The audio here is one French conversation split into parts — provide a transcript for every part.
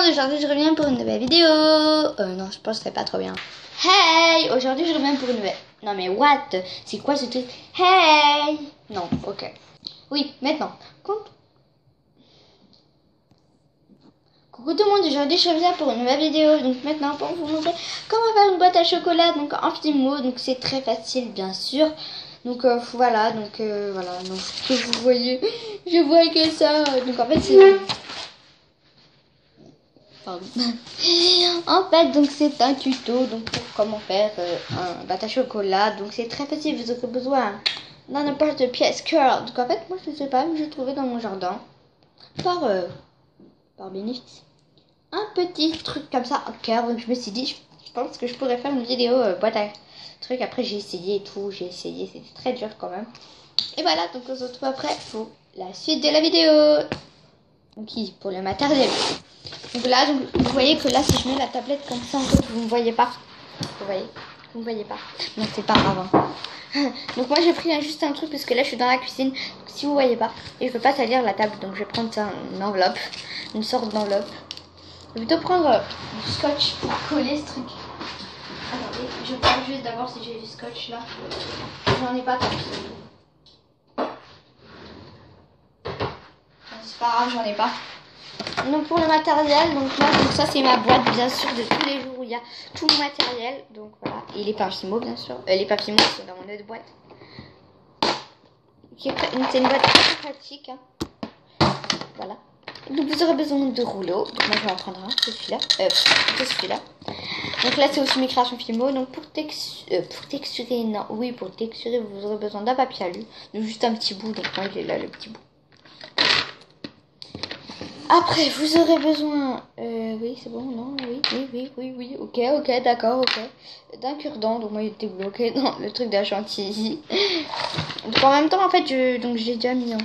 monde, aujourd'hui je reviens pour une nouvelle vidéo. Non, je pense que c'est pas trop bien. Hey, aujourd'hui je reviens pour une nouvelle... Non mais what? C'est quoi ce truc? Hey. Non, ok. Oui, maintenant. Coucou tout le monde, aujourd'hui je reviens pour une nouvelle vidéo. Donc maintenant pour vous montrer comment faire une boîte à chocolat. Donc en Fimo, donc c'est très facile bien sûr. Donc voilà, donc voilà, donc ce que vous voyez, je vois que ça. Donc en fait c'est... Pardon. En fait, donc c'est un tuto donc pour comment faire un boîte à chocolat. Donc c'est très facile, vous aurez besoin d'un n'importe de pièce curl. Donc en fait, moi je sais pas, mais j'ai trouvé dans mon jardin par bénéfice un petit truc comme ça en curl. Donc je me suis dit, je pense que je pourrais faire une vidéo boîte à truc. Après j'ai essayé et tout, c'était très dur quand même. Et voilà, donc on se retrouve après pour la suite de la vidéo. Donc pour le matériel. Donc là, donc, vous voyez que là, si je mets la tablette comme ça, en fait, vous ne voyez pas. Vous voyez? Vous ne voyez pas. Non, c'est pas grave. Hein. Donc moi, j'ai pris juste un truc parce que là, je suis dans la cuisine. Donc, si vous voyez pas, et je veux pas salir la table, donc je vais prendre ça, une enveloppe, une sorte d'enveloppe. Je vais plutôt prendre du scotch pour coller ce truc. Attendez, je vais voir juste d'abord si j'ai du scotch là. J'en ai pas tant. C'est pas grave, j'en ai pas. Donc pour le matériel, donc là, donc ça c'est ma boîte bien sûr de tous les jours où il y a tout mon matériel. Donc voilà, et les papiers bien sûr. Les papiers sont dans mon autre boîte. C'est une boîte très pratique. Hein. Voilà. Donc vous aurez besoin de rouleaux. Donc moi je vais en prendre un, c'est celui-là. C'est celui-là. Donc là c'est aussi mes créations Fimo. Donc pour texturer, non, oui pour texturer vous aurez besoin d'un papier alu. Donc juste un petit bout, donc moi il est là le petit bout. Après, vous aurez besoin... oui, c'est bon, non, oui, ok, d'accord, ok. D'un cure-dent, donc moi il était bloqué dans le truc de la chantilly. Donc en même temps, en fait, j'ai déjà mis en...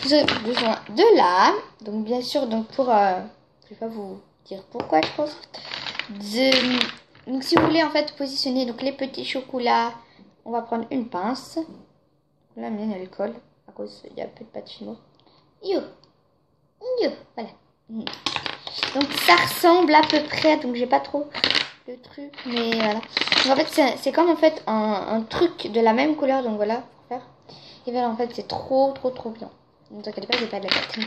Vous aurez besoin de lame, donc bien sûr, donc pour... je vais pas vous dire pourquoi, je pense. Donc si vous voulez, en fait, positionner donc les petits chocolats, on va prendre une pince. La mienne, elle colle, à cause, il y a peu de pâte Fimo. Voilà. Donc ça ressemble à peu près, donc j'ai pas trop le truc, mais voilà. Donc en fait c'est comme en fait un truc de la même couleur, donc voilà pour faire. Et voilà en fait c'est trop bien. Ne vous inquiétez pas, j'ai pas de la pâte.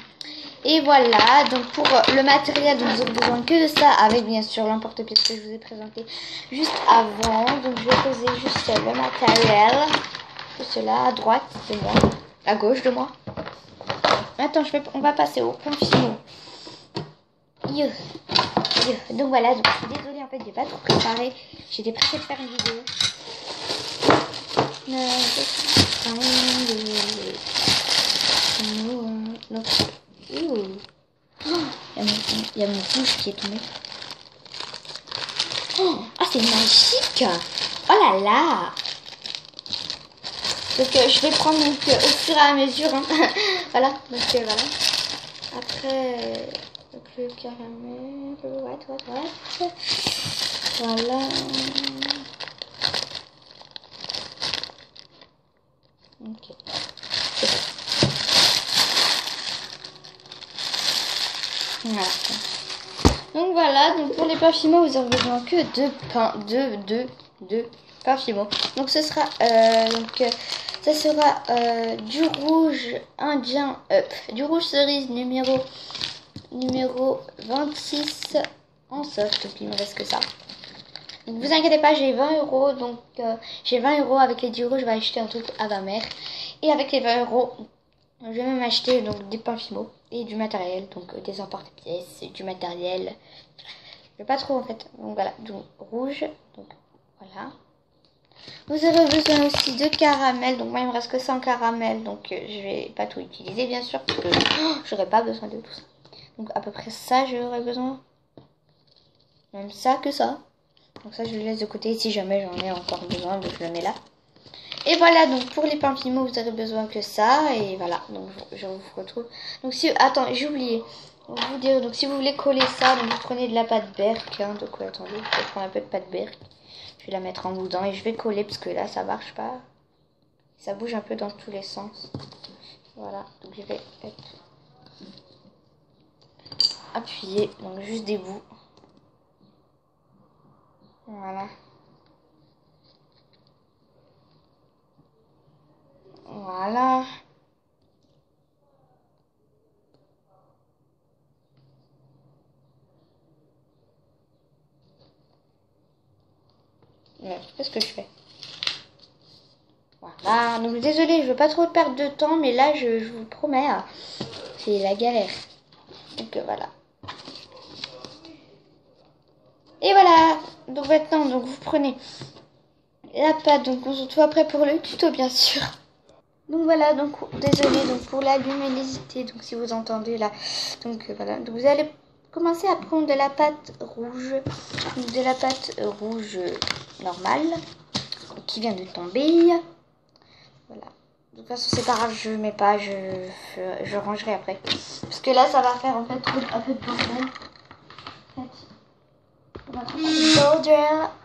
Et voilà, donc pour le matériel, donc vous aurez besoin que de ça, avec bien sûr l'emporte-pièce que je vous ai présenté juste avant. Donc je vais poser juste le matériel, juste là à droite de moi, à gauche de moi. Attends, on va passer au point Fimo. Donc voilà, donc je suis désolée en fait, j'ai pas tout préparé. J'étais pressée de faire une vidéo. Il y a mon bouche qui est tombé. Oh, c'est magique. Oh là là. Donc je vais prendre donc, au fur et à mesure. Hein. Voilà, donc voilà. Après, donc, le caramel, ouais. Voilà. Ok. Voilà. Donc voilà, donc pour les pains Fimo, vous aurez besoin que de pains Fimo. Donc ce sera ça sera du rouge indien, du rouge cerise numéro 26 en soft. Donc il me reste que ça. Donc vous inquiétez pas, j'ai 20 €. Donc j'ai 20 € avec les 10 €, je vais acheter un truc à ma mère. Et avec les 20 €, je vais même acheter donc des pains Fimo et du matériel, donc des emporte-pièces, du matériel. Je vais pas trop en fait. Donc voilà, donc rouge, donc voilà. Vous aurez besoin aussi de caramel. Donc moi il me reste que 100 caramel, donc je vais pas tout utiliser bien sûr parce que j'aurais pas besoin de tout ça. Donc à peu près ça j'aurais besoin. Même ça que ça. Donc ça je le laisse de côté si jamais j'en ai encore besoin, donc je le mets là. Et voilà, donc pour les pains Fimo, vous aurez besoin que ça. Et voilà, donc je vous retrouve. Donc si, attends, j'ai oublié. Vous dire, donc si vous voulez coller ça, donc vous prenez de la pâte Berk. Hein, donc attendez, je vais prendre un peu de pâte Berk. Je vais la mettre en boudin et je vais coller parce que là ça marche pas. Ça bouge un peu dans tous les sens. Voilà, donc je vais appuyer, donc juste des bouts. Voilà. Voilà. Qu'est-ce que je fais? Voilà. Donc désolé, je veux pas trop perdre de temps, mais là, je vous promets, c'est la galère. Donc voilà. Et voilà. Donc maintenant, donc vous prenez la pâte. Donc on se retrouve après pour le tuto, bien sûr. Donc voilà, donc désolé donc pour la luminosité, donc si vous entendez là, donc voilà, donc vous allez commencer à prendre de la pâte rouge, de la pâte rouge normale qui vient de tomber. Voilà. De toute façon c'est pas grave, je mets pas, je rangerai après, parce que là ça va faire en fait un peu de bordel.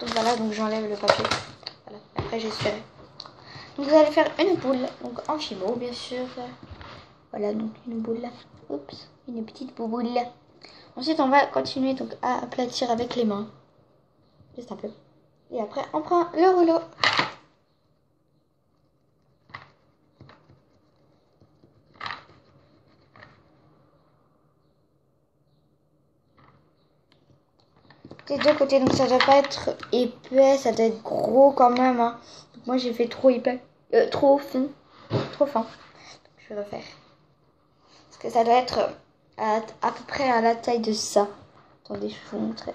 Donc voilà, donc j'enlève le papier. Voilà. Après j'espère. Donc vous allez faire une boule, donc en fimo bien sûr. Voilà, donc une boule. Oups, une petite boule. Ensuite, on va continuer donc à aplatir avec les mains. Juste un peu. Et après, on prend le rouleau. Des deux côtés, donc ça doit pas être épais, ça doit être gros quand même. Hein. Donc moi, j'ai fait trop épais. Trop fin. Trop fin. Donc, je vais refaire. Parce que ça doit être à peu près à la taille de ça. Attendez, je vais vous montrer.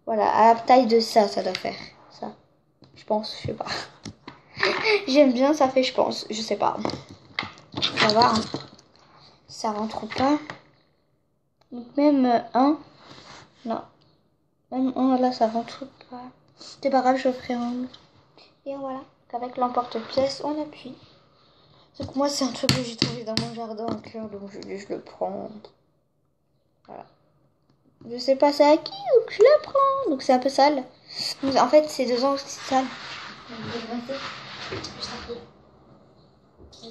Voilà, à la taille de ça, ça doit faire. Ça. Je pense, je sais pas. J'aime bien, ça fait, je pense. Je sais pas. Ça va, hein. Ça rentre pas. Donc même un. Non. Même un, là, ça rentre pas. C'est pas grave, je ferai un. Et voilà. Avec l'emporte-pièce, on appuie. Donc moi, c'est un truc que j'ai trouvé dans mon jardin en cœur, donc je le prends. Voilà. Je sais pas c'est à qui, donc je le prends. Donc c'est un peu sale. Donc, en fait, c'est deux ans aussi sale. Juste un peu.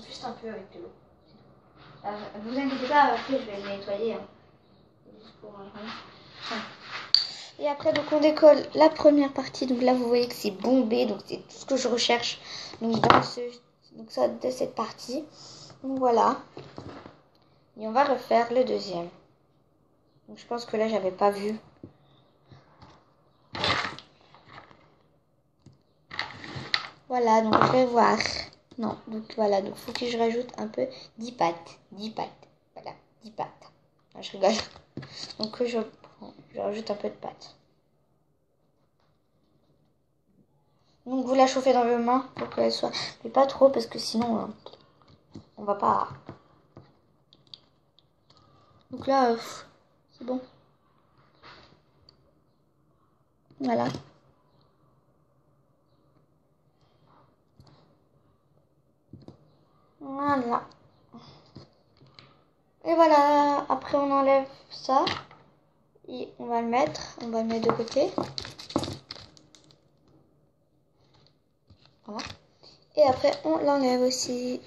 Juste un peu avec de l'eau. Vous inquiétez pas, après je vais le nettoyer. Hein. Juste pour Et après, donc on décolle la première partie. Donc là, vous voyez que c'est bombé. Donc c'est tout ce que je recherche. Donc dans ça, de cette partie. Donc voilà. Et on va refaire le deuxième. Donc je pense que là, j'avais pas vu. Voilà, donc je vais voir. Non, donc voilà. Donc il faut que je rajoute un peu 10 pâtes. 10 pâtes. Voilà, 10 pâtes. Ah, je rigole. Donc je rajoute un peu de pâte. Donc vous la chauffez dans vos mains pour qu'elle soit... Mais pas trop parce que sinon on va pas... Donc là, c'est bon. Voilà. Voilà. Et voilà. Après on enlève ça. Et on va le mettre. On va le mettre de côté. Voilà. Et après on l'enlève aussi.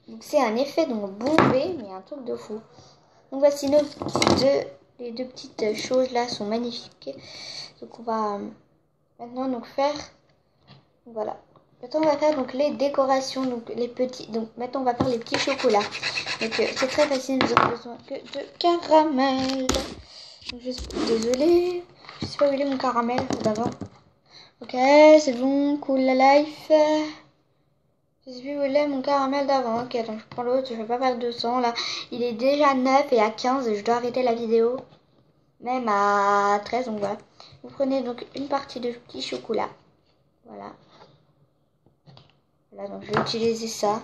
Donc c'est un effet donc bombé, mais un truc de fou. Donc voici les deux petites choses là sont magnifiques. Donc on va maintenant donc faire, voilà. Maintenant on va faire donc les décorations, donc les petits. Donc maintenant on va faire les petits chocolats. Donc c'est très facile, nous avons besoin que de caramel. Donc, désolée, je sais pas où il est mon caramel d'avant. Ok, c'est bon, cool la life. Je sais plus où il est mon caramel d'avant. Ok, donc je prends l'autre, je vais pas perdre de sang là. Il est déjà 9 et à 15, je dois arrêter la vidéo. Même à 13, donc voilà. Vous prenez donc une partie de petit chocolat. Voilà. Voilà, donc je vais utiliser ça.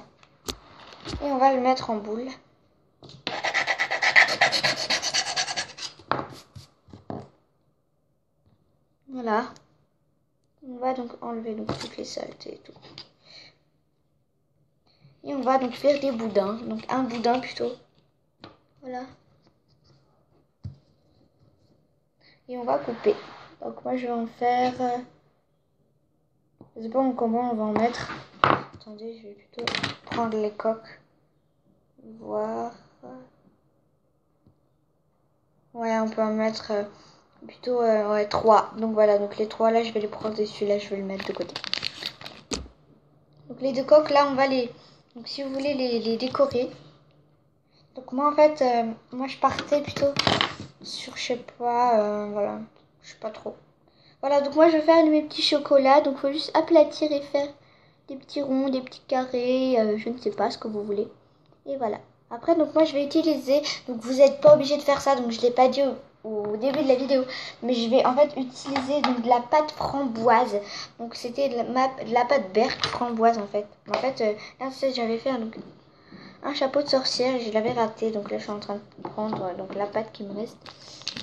Et on va le mettre en boule. Voilà. On va donc enlever donc toutes les saletés et tout. Et on va donc faire des boudins. Donc un boudin plutôt. Voilà. Et on va couper. Donc moi je vais en faire... je sais pas comment on va en mettre. Attendez, je vais plutôt prendre les coques. Voir. Ouais, on peut en mettre plutôt ouais, 3. Donc voilà, donc les 3 là, je vais les prendre et celui-là, je vais le mettre de côté. Donc les 2 coques là, on va les... Donc si vous voulez les décorer. Donc moi en fait, moi je partais plutôt sur, je sais pas, voilà, je sais pas trop. Voilà, donc moi je vais faire mes petits chocolats. Donc il faut juste aplatir et faire des petits ronds, des petits carrés, je ne sais pas ce que vous voulez. Et voilà. Après, donc moi je vais utiliser, donc vous n'êtes pas obligé de faire ça, donc je ne l'ai pas dit au début de la vidéo, mais je vais en fait utiliser donc de la pâte framboise. Donc c'était de la pâte Berk framboise en fait. En fait, là j'avais fait donc, un chapeau de sorcière et je l'avais raté, donc là je suis en train de prendre donc la pâte qui me reste.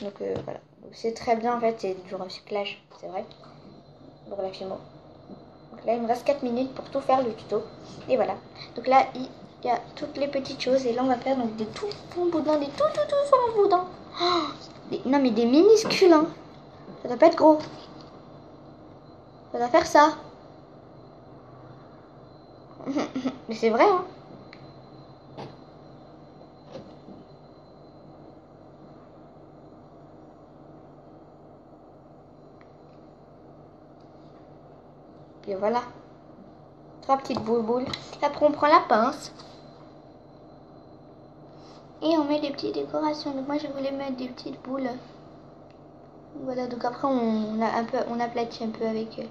Donc voilà, donc c'est très bien en fait, c'est du recyclage, c'est vrai, pour la fimo. Donc là il me reste 4 minutes pour tout faire le tuto, et voilà. Donc là il y a toutes les petites choses, et là on va faire donc des tout fonds boudins, des tout fonds boudins. Oh, non mais des minuscules, hein. Ça doit pas être gros. Ça doit faire ça. Mais c'est vrai, hein. Et voilà. 3 petites boules. Après on prend la pince. Et on met des petites décorations. Donc moi je voulais mettre des petites boules. Voilà, donc après on aplatit un peu avec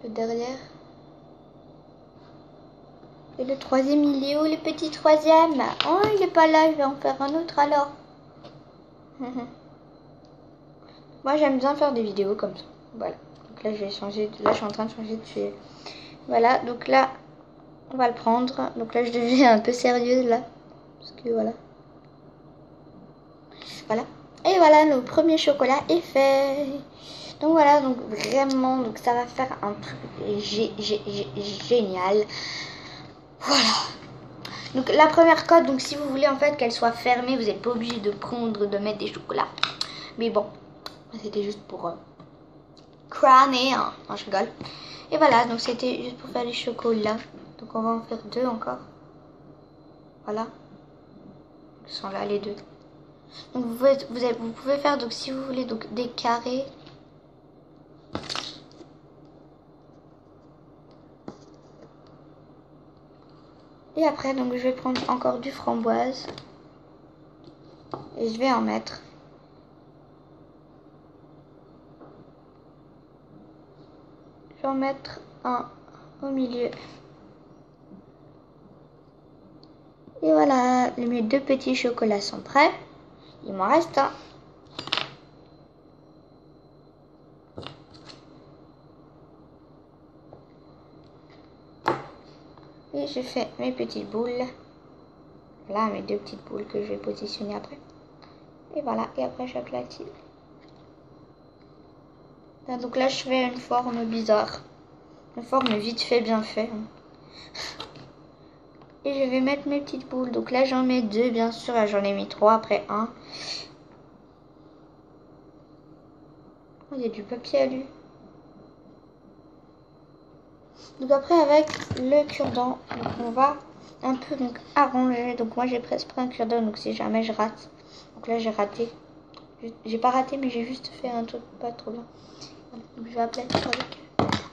le derrière. Et le troisième, il est où le petit troisième? Oh, il est pas là, je vais en faire un autre alors. Moi j'aime bien faire des vidéos comme ça. Voilà. Donc là je vais changer, là je suis en train de changer de sujet. Voilà, donc là on va le prendre. Donc là je deviens un peu sérieuse là. Parce que voilà. Voilà. Et voilà, le premier chocolat est fait. Donc voilà, donc vraiment, donc ça va faire un truc génial. Voilà. Donc la première cote, donc si vous voulez en fait qu'elle soit fermée, vous n'êtes pas obligé de prendre, de mettre des chocolats. Mais bon, c'était juste pour crâner, hein. Non, je rigole. Et voilà, donc c'était juste pour faire les chocolats. Donc on va en faire 2 encore. Voilà. Ils sont là les 2. Donc vous pouvez faire, donc si vous voulez, donc des carrés. Et après, donc je vais prendre encore du framboise. Et je vais en mettre. Je vais en mettre un au milieu. Et voilà, mes 2 petits chocolats sont prêts. Il m'en reste un. Et je fais mes petites boules. Là, mes 2 petites boules que je vais positionner après. Et voilà, et après j'aplatis. Donc là, je fais une forme bizarre. Une forme vite fait, bien fait. Et je vais mettre mes petites boules. Donc là, j'en mets 2, bien sûr. Là, j'en ai mis 3, après 1. Oh, il y a du papier alu. Donc après, avec le cure-dent, on va un peu donc arranger. Donc moi, j'ai presque pris un cure-dent, donc si jamais je rate. Donc là, j'ai raté. J'ai pas raté, mais j'ai juste fait un truc pas trop bien. Donc je vais aplatir avec.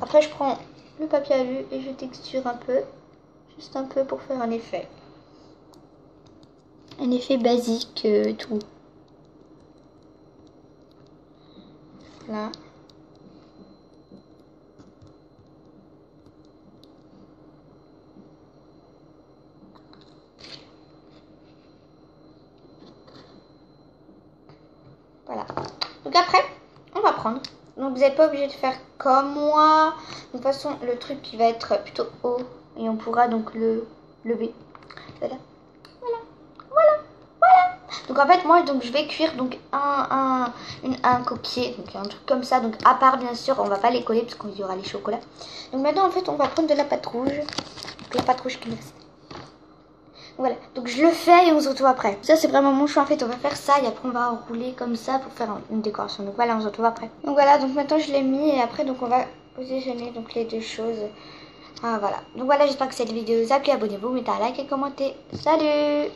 Après, je prends le papier alu et je texture un peu. Juste un peu pour faire un effet. Un effet basique, tout. Là. Voilà. Donc après, on va prendre. Donc vous n'êtes pas obligé de faire comme moi. De toute façon, le truc qui va être plutôt haut. Et on pourra donc le lever. Voilà. Voilà. Voilà. Voilà. Donc en fait, moi, donc, je vais cuire donc un coquille. Donc un truc comme ça. Donc à part, bien sûr, on va pas les coller parce qu'il y aura les chocolats. Donc maintenant, en fait, on va prendre de la pâte rouge. Donc la pâte rouge qui me reste. Voilà, donc je le fais et on se retrouve après. Ça c'est vraiment mon choix en fait, on va faire ça et après on va enrouler comme ça pour faire une décoration. Donc voilà, on se retrouve après. Donc voilà, donc maintenant je l'ai mis et après donc on va positionner donc les 2 choses. Ah voilà, donc voilà, j'espère que cette vidéo vous a plu, abonnez-vous, mettez un like et commentez. Salut!